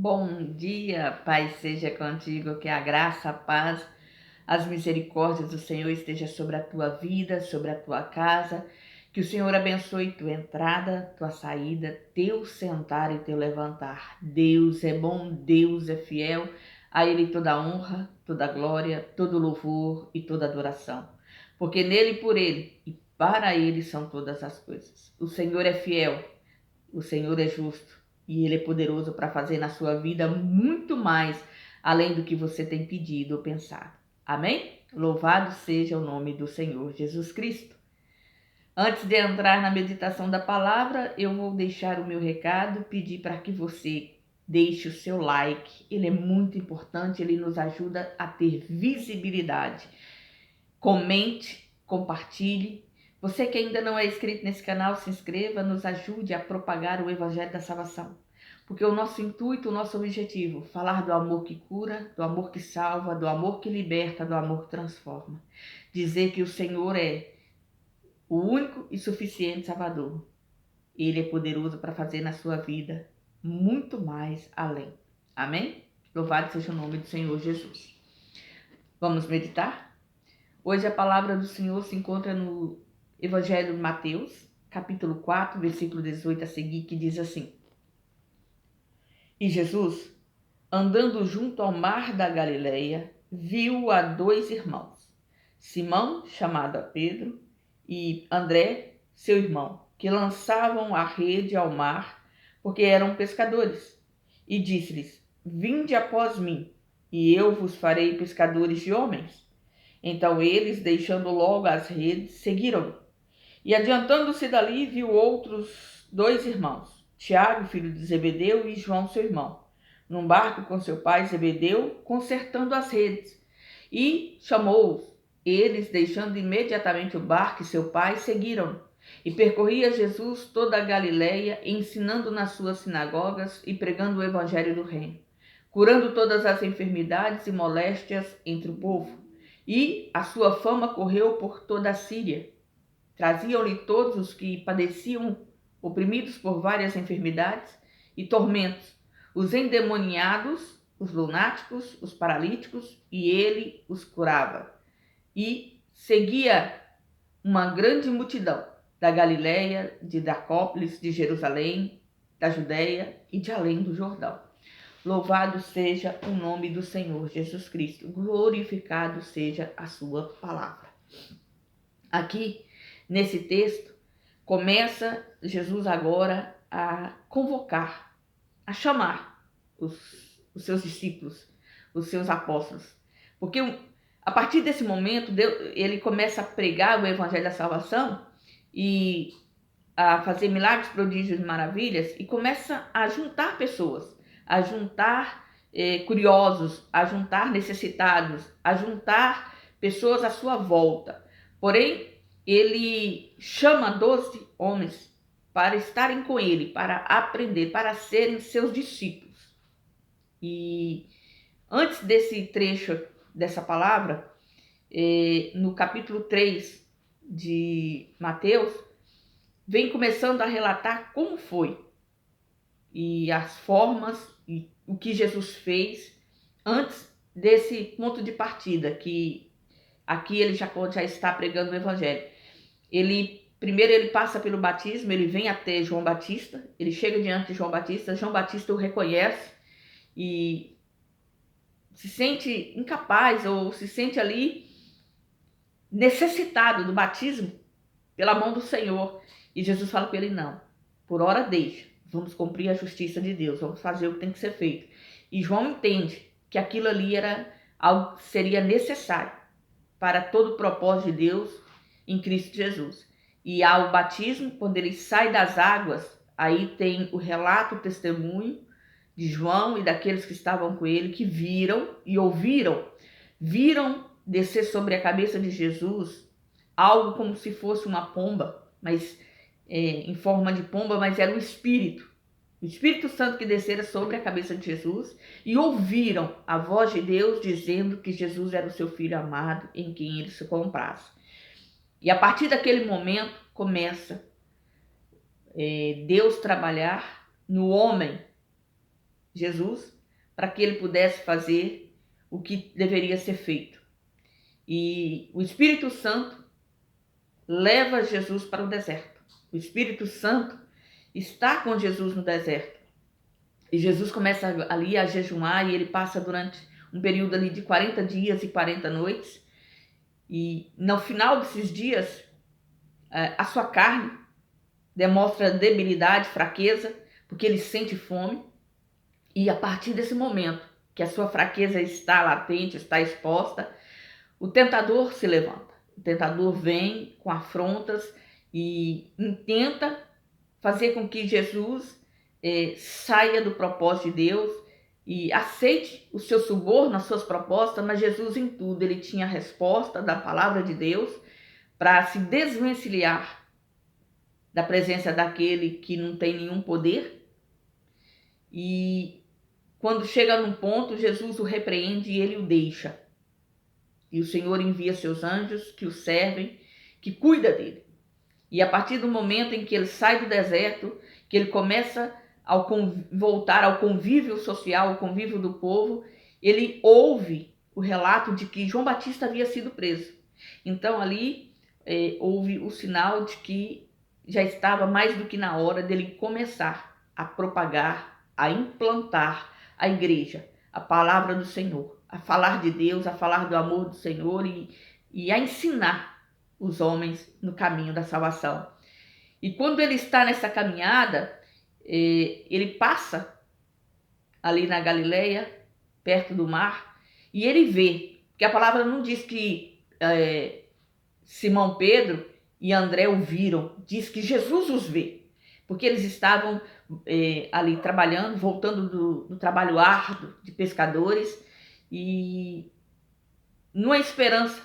Bom dia, Pai seja contigo, que a graça, a paz, as misericórdias do Senhor esteja sobre a tua vida, sobre a tua casa, que o Senhor abençoe tua entrada, tua saída, teu sentar e teu levantar. Deus é bom, Deus é fiel, a Ele toda a honra, toda a glória, todo louvor e toda adoração. Porque nele, por Ele e para Ele são todas as coisas. O Senhor é fiel, o Senhor é justo e Ele é poderoso para fazer na sua vida muito mais além do que você tem pedido ou pensado. Amém? Louvado seja o nome do Senhor Jesus Cristo. Antes de entrar na meditação da palavra, eu vou deixar o meu recado, pedir para que você deixe o seu like. Ele é muito importante, ele nos ajuda a ter visibilidade. Comente, compartilhe. Você que ainda não é inscrito nesse canal, se inscreva, nos ajude a propagar o Evangelho da Salvação. Porque o nosso intuito, o nosso objetivo, falar do amor que cura, do amor que salva, do amor que liberta, do amor que transforma. Dizer que o Senhor é o único e suficiente Salvador. Ele é poderoso para fazer na sua vida muito mais além. Amém? Louvado seja o nome do Senhor Jesus. Vamos meditar? Hoje a palavra do Senhor se encontra no Evangelho de Mateus, capítulo 4, versículo 18 a seguir, que diz assim: E Jesus, andando junto ao mar da Galileia, viu a dois irmãos, Simão, chamado Pedro, e André, seu irmão, que lançavam a rede ao mar, porque eram pescadores. E disse-lhes: Vinde após mim, e eu vos farei pescadores de homens. Então eles, deixando logo as redes, seguiram-no. E adiantando-se dali, viu outros dois irmãos, Tiago, filho de Zebedeu, e João, seu irmão, num barco com seu pai Zebedeu, consertando as redes. E chamou-os. Eles, deixando imediatamente o barco e seu pai, seguiram-no. E percorria Jesus toda a Galileia, ensinando nas suas sinagogas e pregando o evangelho do reino, curando todas as enfermidades e moléstias entre o povo. E a sua fama correu por toda a Síria. Traziam-lhe todos os que padeciam, oprimidos por várias enfermidades e tormentos, os endemoniados, os lunáticos, os paralíticos, e ele os curava. E seguia uma grande multidão da Galileia, de Decápolis, de Jerusalém, da Judéia e de além do Jordão. Louvado seja o nome do Senhor Jesus Cristo. Glorificado seja a sua palavra. Aqui, nesse texto, começa Jesus agora a convocar, a chamar os seus discípulos, os seus apóstolos. Porque a partir desse momento, ele começa a pregar o evangelho da salvação e a fazer milagres, prodígios e maravilhas, e começa a juntar pessoas, a juntar curiosos, a juntar necessitados, a juntar pessoas à sua volta. Porém, ele chama 12 homens para estarem com ele, para aprender, para serem seus discípulos. E antes desse trecho, dessa palavra, no capítulo 3 de Mateus, vem começando a relatar como foi e as formas e o que Jesus fez antes desse ponto de partida, que aqui ele já está pregando o evangelho. Primeiro ele passa pelo batismo, ele vem até João Batista, ele chega diante de João Batista o reconhece e se sente incapaz ou se sente ali necessitado do batismo pela mão do Senhor. E Jesus fala com ele: não, por hora deixa, vamos cumprir a justiça de Deus, vamos fazer o que tem que ser feito. E João entende que aquilo ali era algo que seria necessário para todo o propósito de Deus em Cristo Jesus. E ao batismo, quando ele sai das águas, aí tem o relato, o testemunho de João e daqueles que estavam com ele, que viram e ouviram, viram descer sobre a cabeça de Jesus algo como se fosse uma pomba, mas em forma de pomba, mas era o Espírito Santo que descera sobre a cabeça de Jesus, e ouviram a voz de Deus dizendo que Jesus era o seu Filho amado, em quem ele se comprasse. E a partir daquele momento começa Deus trabalhar no homem, Jesus para que ele pudesse fazer o que deveria ser feito. E o Espírito Santo leva Jesus para o deserto. O Espírito Santo está com Jesus no deserto. E Jesus começa ali a jejuar e ele passa durante um período ali de 40 dias e 40 noites. E no final desses dias, a sua carne demonstra debilidade, fraqueza, porque ele sente fome. E a partir desse momento, que a sua fraqueza está latente, está exposta, o tentador se levanta. O tentador vem com afrontas e intenta fazer com que Jesus saia do propósito de Deus e aceite o seu suborno, as suas propostas, mas Jesus em tudo, ele tinha a resposta da palavra de Deus para se desvencilhar da presença daquele que não tem nenhum poder. E quando chega num ponto, Jesus o repreende e ele o deixa. E o Senhor envia seus anjos que o servem, que cuida dele. E a partir do momento em que ele sai do deserto, que ele começa a voltar ao convívio social, ao convívio do povo, ele ouve o relato de que João Batista havia sido preso. Então ali houve o sinal de que já estava mais do que na hora dele começar a propagar, a implantar a igreja, a palavra do Senhor, a falar de Deus, a falar do amor do Senhor e a ensinar os homens no caminho da salvação. E quando ele está nessa caminhada, ele passa ali na Galileia, perto do mar, e ele vê, porque a palavra não diz que Simão Pedro e André o viram, diz que Jesus os vê, porque eles estavam ali trabalhando, voltando do trabalho árduo de pescadores, e numa esperança,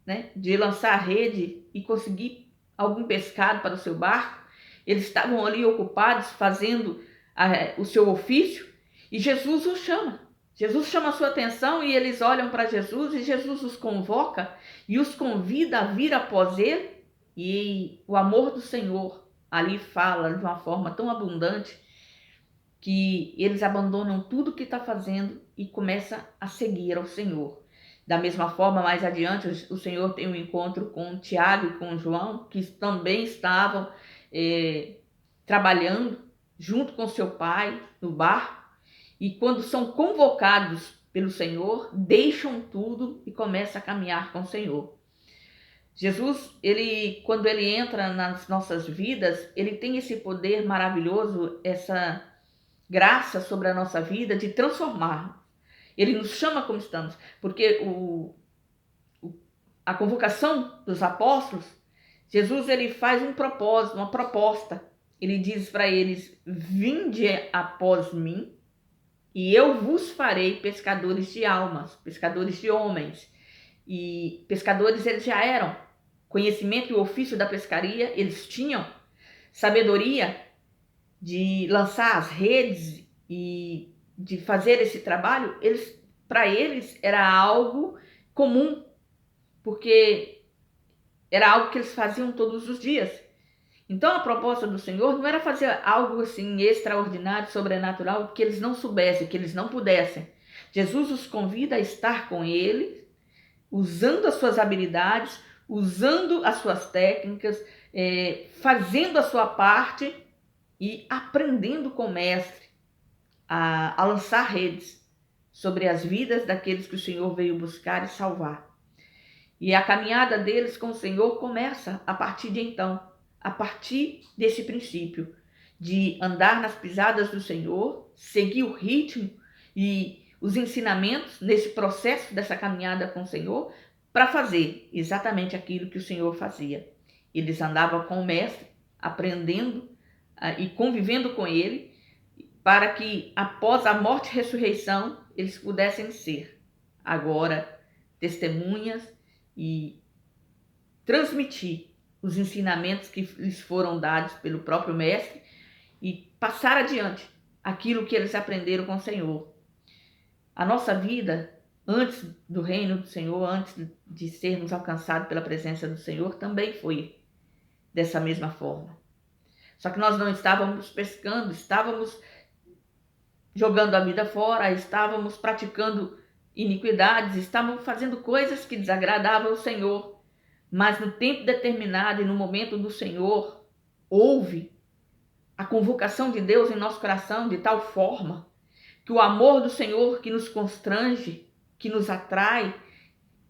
né, de lançar a rede e conseguir algum pescado para o seu barco. Eles estavam ali ocupados fazendo o seu ofício e Jesus os chama. Jesus chama a sua atenção e eles olham para Jesus e Jesus os convoca e os convida a vir após ele. E o amor do Senhor ali fala de uma forma tão abundante que eles abandonam tudo que está fazendo e começam a seguir ao Senhor. Da mesma forma, mais adiante, o Senhor tem um encontro com Tiago e com João, que também estavam trabalhando junto com seu pai no barco, e quando são convocados pelo Senhor, deixam tudo e começam a caminhar com o Senhor. Jesus, quando ele entra nas nossas vidas, ele tem esse poder maravilhoso, essa graça sobre a nossa vida de transformar. Ele nos chama como estamos, porque a convocação dos apóstolos, Jesus ele faz um propósito, uma proposta. Ele diz para eles: vinde após mim e eu vos farei pescadores de almas, pescadores de homens. E pescadores eles já eram, conhecimento e ofício da pescaria eles tinham, sabedoria de lançar as redes e de fazer esse trabalho, para eles era algo comum, porque era algo que eles faziam todos os dias. Então a proposta do Senhor não era fazer algo assim extraordinário, sobrenatural, que eles não soubessem, que eles não pudessem. Jesus os convida a estar com ele, usando as suas habilidades, usando as suas técnicas, fazendo a sua parte e aprendendo com o mestre a lançar redes sobre as vidas daqueles que o Senhor veio buscar e salvar. E a caminhada deles com o Senhor começa a partir de então, a partir desse princípio de andar nas pisadas do Senhor, seguir o ritmo e os ensinamentos nesse processo dessa caminhada com o Senhor, para fazer exatamente aquilo que o Senhor fazia. Eles andavam com o mestre, aprendendo e convivendo com ele, para que após a morte e ressurreição eles pudessem ser agora testemunhas e transmitir os ensinamentos que lhes foram dados pelo próprio mestre e passar adiante aquilo que eles aprenderam com o Senhor. A nossa vida antes do reino do Senhor, antes de sermos alcançados pela presença do Senhor, também foi dessa mesma forma. Só que nós não estávamos pescando, estávamos jogando a vida fora, estávamos praticando iniquidades, estávamos fazendo coisas que desagradavam ao Senhor. Mas no tempo determinado e no momento do Senhor, houve a convocação de Deus em nosso coração de tal forma que o amor do Senhor que nos constrange, que nos atrai,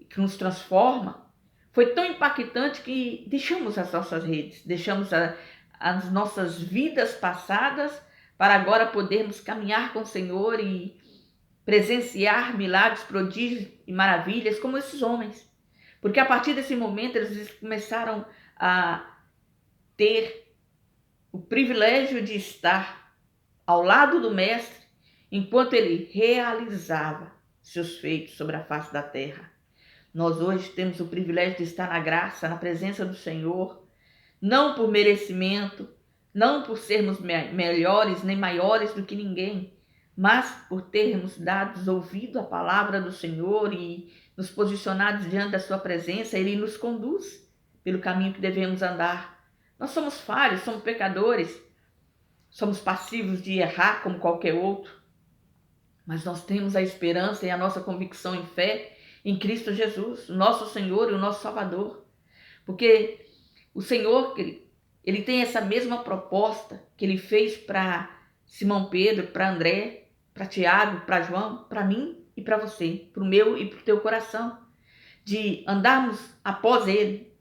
que nos transforma, foi tão impactante que deixamos as nossas redes, deixamos as nossas vidas passadas para agora podermos caminhar com o Senhor e presenciar milagres, prodígios e maravilhas como esses homens. Porque a partir desse momento eles começaram a ter o privilégio de estar ao lado do Mestre enquanto ele realizava seus feitos sobre a face da terra. Nós hoje temos o privilégio de estar na graça, na presença do Senhor, não por merecimento, não por sermos melhores nem maiores do que ninguém, mas por termos dado ouvido à palavra do Senhor e nos posicionados diante da sua presença. Ele nos conduz pelo caminho que devemos andar. Nós somos falhos, somos pecadores, somos passivos de errar como qualquer outro, mas nós temos a esperança e a nossa convicção em fé em Cristo Jesus, o nosso Senhor e o nosso Salvador. Porque o Senhor, ele tem essa mesma proposta que ele fez para Simão Pedro, para André, para Tiago, para João, para mim e para você, para o meu e para o teu coração, de andarmos após ele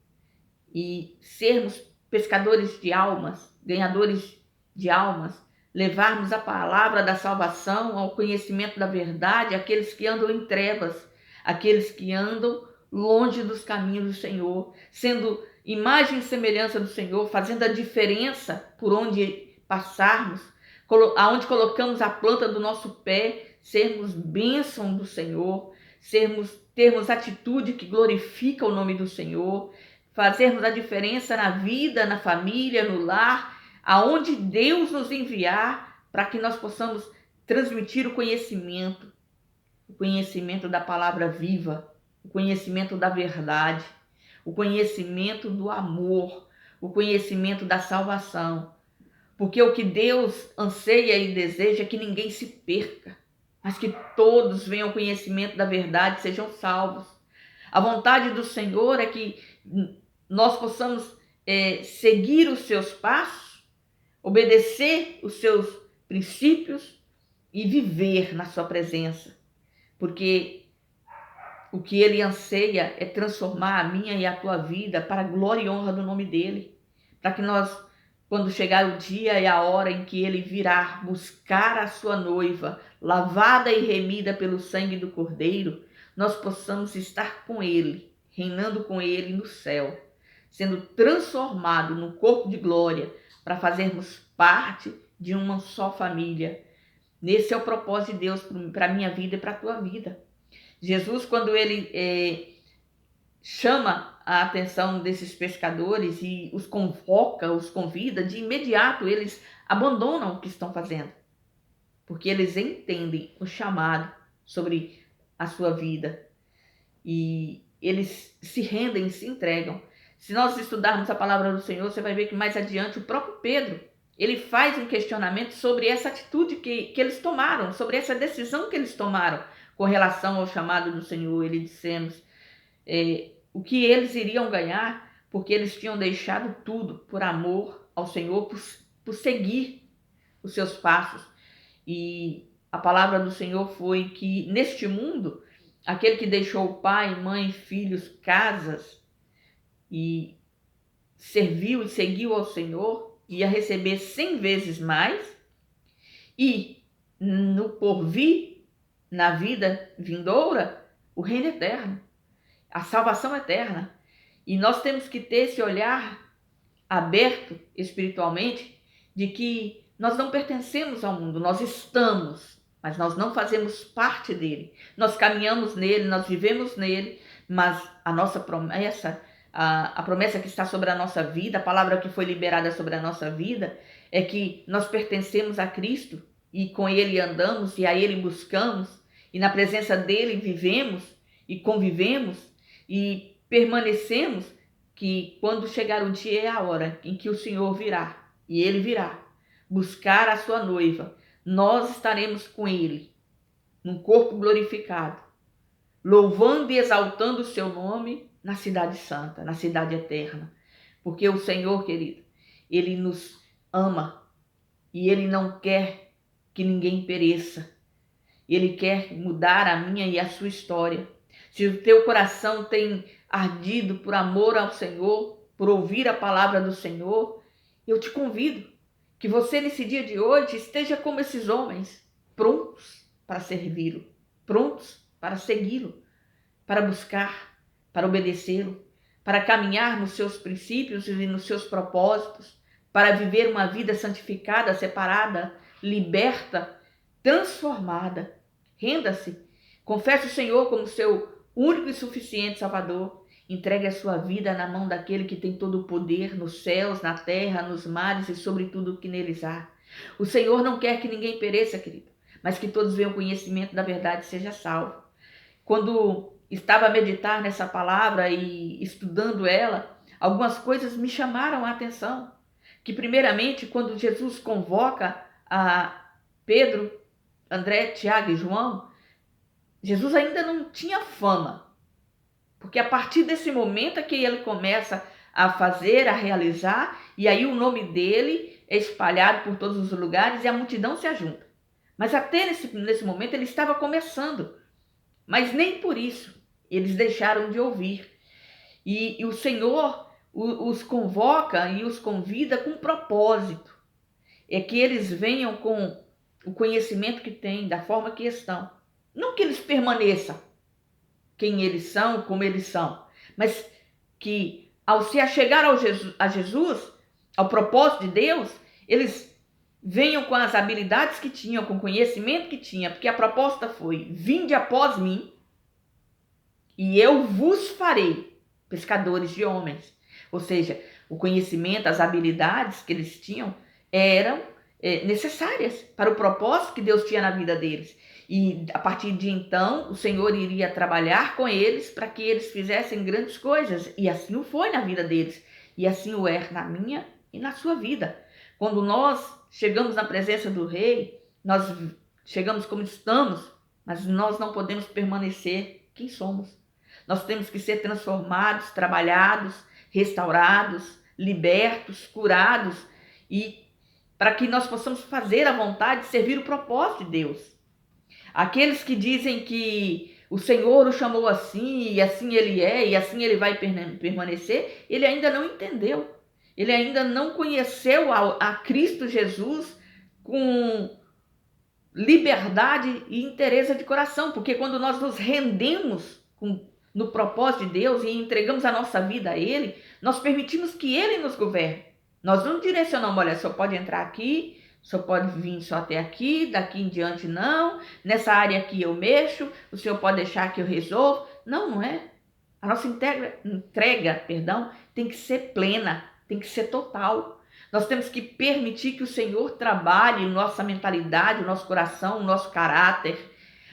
e sermos pescadores de almas, ganhadores de almas, levarmos a palavra da salvação ao conhecimento da verdade àqueles que andam em trevas, aqueles que andam longe dos caminhos do Senhor, sendo imagem e semelhança do Senhor, fazendo a diferença por onde passarmos, aonde colocamos a planta do nosso pé, sermos bênção do Senhor, termos atitude que glorifica o nome do Senhor, fazermos a diferença na vida, na família, no lar, aonde Deus nos enviar, para que nós possamos transmitir o conhecimento da palavra viva, o conhecimento da verdade, o conhecimento do amor, o conhecimento da salvação. Porque o que Deus anseia e deseja é que ninguém se perca, mas que todos venham ao conhecimento da verdade e sejam salvos. A vontade do Senhor é que nós possamos seguir os seus passos, obedecer os seus princípios e viver na sua presença. Porque o que ele anseia é transformar a minha e a tua vida para a glória e honra do nome dele. Para que nós, quando chegar o dia e a hora em que ele virá buscar a sua noiva, lavada e remida pelo sangue do Cordeiro, nós possamos estar com ele, reinando com ele no céu, sendo transformado no corpo de glória, para fazermos parte de uma só família. Esse é o propósito de Deus para a minha vida e para a tua vida. Jesus, quando ele chama a atenção desses pescadores e os convoca, os convida, de imediato eles abandonam o que estão fazendo, porque eles entendem o chamado sobre a sua vida e eles se rendem, se entregam. Se nós estudarmos a palavra do Senhor, você vai ver que mais adiante o próprio Pedro, ele faz um questionamento sobre essa atitude que eles tomaram, sobre essa decisão que eles tomaram com relação ao chamado do Senhor. Ele dissemos o que eles iriam ganhar, porque eles tinham deixado tudo por amor ao Senhor, por seguir os seus passos. E a palavra do Senhor foi que neste mundo, aquele que deixou pai, mãe, filhos, casas e serviu e seguiu ao Senhor, ia receber 100 vezes mais, e no porvir, na vida vindoura, o reino eterno, a salvação eterna. E nós temos que ter esse olhar aberto espiritualmente de que nós não pertencemos ao mundo, nós estamos, mas nós não fazemos parte dele. Nós caminhamos nele, nós vivemos nele, mas a nossa promessa, a promessa que está sobre a nossa vida, a palavra que foi liberada sobre a nossa vida, é que nós pertencemos a Cristo e com ele andamos e a ele buscamos e na presença dele vivemos e convivemos e permanecemos, que quando chegar o dia é a hora em que o Senhor virá, e ele virá buscar a sua noiva, nós estaremos com Ele, num corpo glorificado, louvando e exaltando o seu nome na cidade santa, na cidade eterna. Porque o Senhor, querido, Ele nos ama e Ele não quer que ninguém pereça. Ele quer mudar a minha e a sua história. Se o teu coração tem ardido por amor ao Senhor, por ouvir a palavra do Senhor, eu te convido que você nesse dia de hoje esteja como esses homens, prontos para servi-lo, prontos para segui-lo, para buscar, para obedecê-lo, para caminhar nos seus princípios e nos seus propósitos, para viver uma vida santificada, separada, liberta, transformada. Renda-se, confesse o Senhor como seu único e suficiente Salvador. Entregue a sua vida na mão daquele que tem todo o poder nos céus, na terra, nos mares e sobre tudo o que neles há. O Senhor não quer que ninguém pereça, querido, mas que todos venham ao conhecimento da verdade e seja salvo. Quando estava a meditar nessa palavra e estudando ela, algumas coisas me chamaram a atenção. Que primeiramente, quando Jesus convoca a Pedro, André, Tiago e João, Jesus ainda não tinha fama. Porque a partir desse momento é que ele começa a fazer, a realizar, e aí o nome dele é espalhado por todos os lugares e a multidão se ajunta. Mas até nesse momento ele estava começando. Mas nem por isso eles deixaram de ouvir. E o Senhor os convoca e os convida com propósito. É que eles venham com o conhecimento que têm, da forma que estão. Não que eles permaneçam quem eles são, como eles são, mas que ao se achegar a Jesus, ao propósito de Deus, eles venham com as habilidades que tinham, com o conhecimento que tinham, porque a proposta foi: vinde após mim e eu vos farei pescadores de homens. Ou seja, o conhecimento, as habilidades que eles tinham eram necessárias para o propósito que Deus tinha na vida deles. E a partir de então, o Senhor iria trabalhar com eles para que eles fizessem grandes coisas. E assim o foi na vida deles. E assim o é na minha e na sua vida. Quando nós chegamos na presença do Rei, nós chegamos como estamos, mas nós não podemos permanecer quem somos. Nós temos que ser transformados, trabalhados, restaurados, libertos, curados, e para que nós possamos fazer a vontade, servir o propósito de Deus. Aqueles que dizem que o Senhor o chamou assim, e assim ele é, e assim ele vai permanecer, ele ainda não entendeu. Ele ainda não conheceu a Cristo Jesus com liberdade e inteireza de coração, porque quando nós nos rendemos no propósito de Deus e entregamos a nossa vida a Ele, nós permitimos que Ele nos governe. Nós não direcionamos: olha, só pode entrar aqui, só pode vir só até aqui, daqui em diante não, nessa área aqui eu mexo, o Senhor pode deixar que eu resolvo. Não, não é. A nossa entrega, tem que ser plena, tem que ser total. Nós temos que permitir que o Senhor trabalhe nossa mentalidade, o nosso coração, o nosso caráter,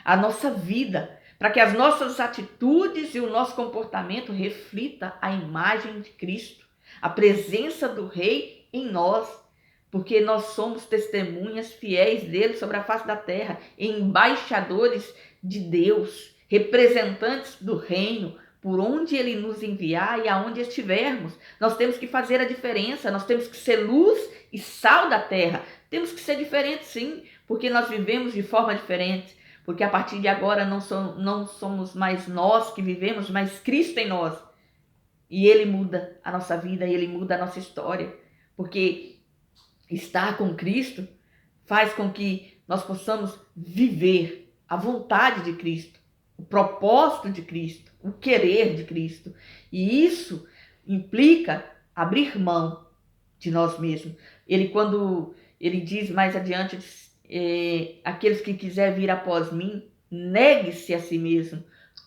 a nossa vida, para que as nossas atitudes e o nosso comportamento reflita a imagem de Cristo, a presença do Rei em nós, porque nós somos testemunhas fiéis dele sobre a face da terra, embaixadores de Deus, representantes do reino, por onde ele nos enviar e aonde estivermos. Nós temos que fazer a diferença, nós temos que ser luz e sal da terra. Temos que ser diferentes, sim, porque nós vivemos de forma diferente, porque a partir de agora não somos mais nós que vivemos, mas Cristo em nós. E ele muda a nossa vida, ele muda a nossa história, porque estar com Cristo faz com que nós possamos viver a vontade de Cristo, o propósito de Cristo, o querer de Cristo. E isso implica abrir mão de nós mesmos. Quando ele diz mais adiante, aqueles que quiserem vir após mim, negue-se a si mesmo,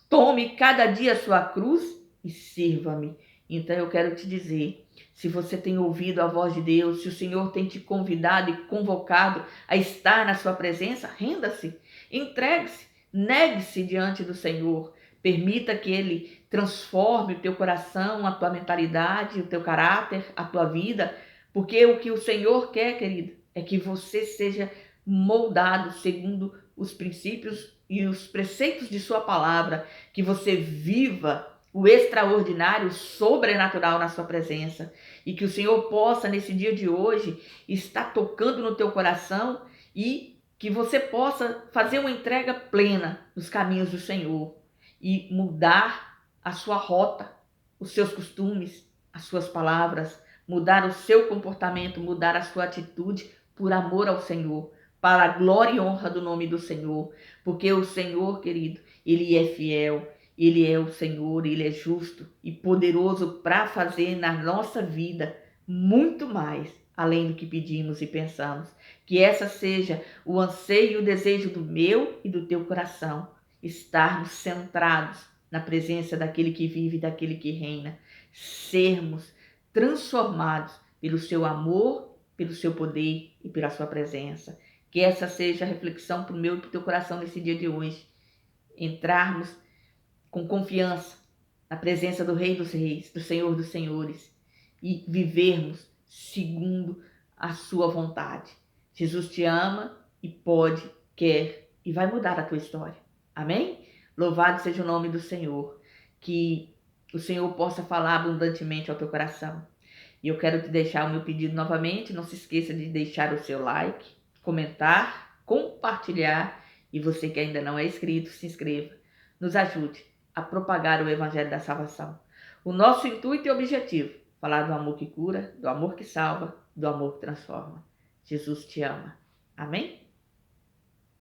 tome cada dia a sua cruz e sirva-me. Então eu quero te dizer, se você tem ouvido a voz de Deus, se o Senhor tem te convidado e convocado a estar na sua presença, renda-se, entregue-se, negue-se diante do Senhor. Permita que Ele transforme o teu coração, a tua mentalidade, o teu caráter, a tua vida, porque o que o Senhor quer, querido, é que você seja moldado segundo os princípios e os preceitos de sua palavra, que você viva o extraordinário, o sobrenatural na sua presença, e que o Senhor possa, nesse dia de hoje, estar tocando no teu coração e que você possa fazer uma entrega plena nos caminhos do Senhor e mudar a sua rota, os seus costumes, as suas palavras, mudar o seu comportamento, mudar a sua atitude por amor ao Senhor, para a glória e honra do nome do Senhor, porque o Senhor, querido, Ele é fiel, Ele é o Senhor, Ele é justo e poderoso para fazer na nossa vida muito mais, além do que pedimos e pensamos. Que essa seja o anseio e o desejo do meu e do teu coração, estarmos centrados na presença daquele que vive e daquele que reina, sermos transformados pelo seu amor, pelo seu poder e pela sua presença. Que essa seja a reflexão para o meu e para o teu coração nesse dia de hoje. Entrarmos com confiança na presença do Rei dos Reis, do Senhor dos Senhores e vivermos segundo a sua vontade. Jesus te ama e pode, quer e vai mudar a tua história. Amém? Louvado seja o nome do Senhor. Que o Senhor possa falar abundantemente ao teu coração. E eu quero te deixar o meu pedido novamente. Não se esqueça de deixar o seu like, comentar, compartilhar. E você que ainda não é inscrito, se inscreva. Nos ajude a propagar o Evangelho da Salvação. O nosso intuito e objetivo: falar do amor que cura, do amor que salva, do amor que transforma. Jesus te ama. Amém?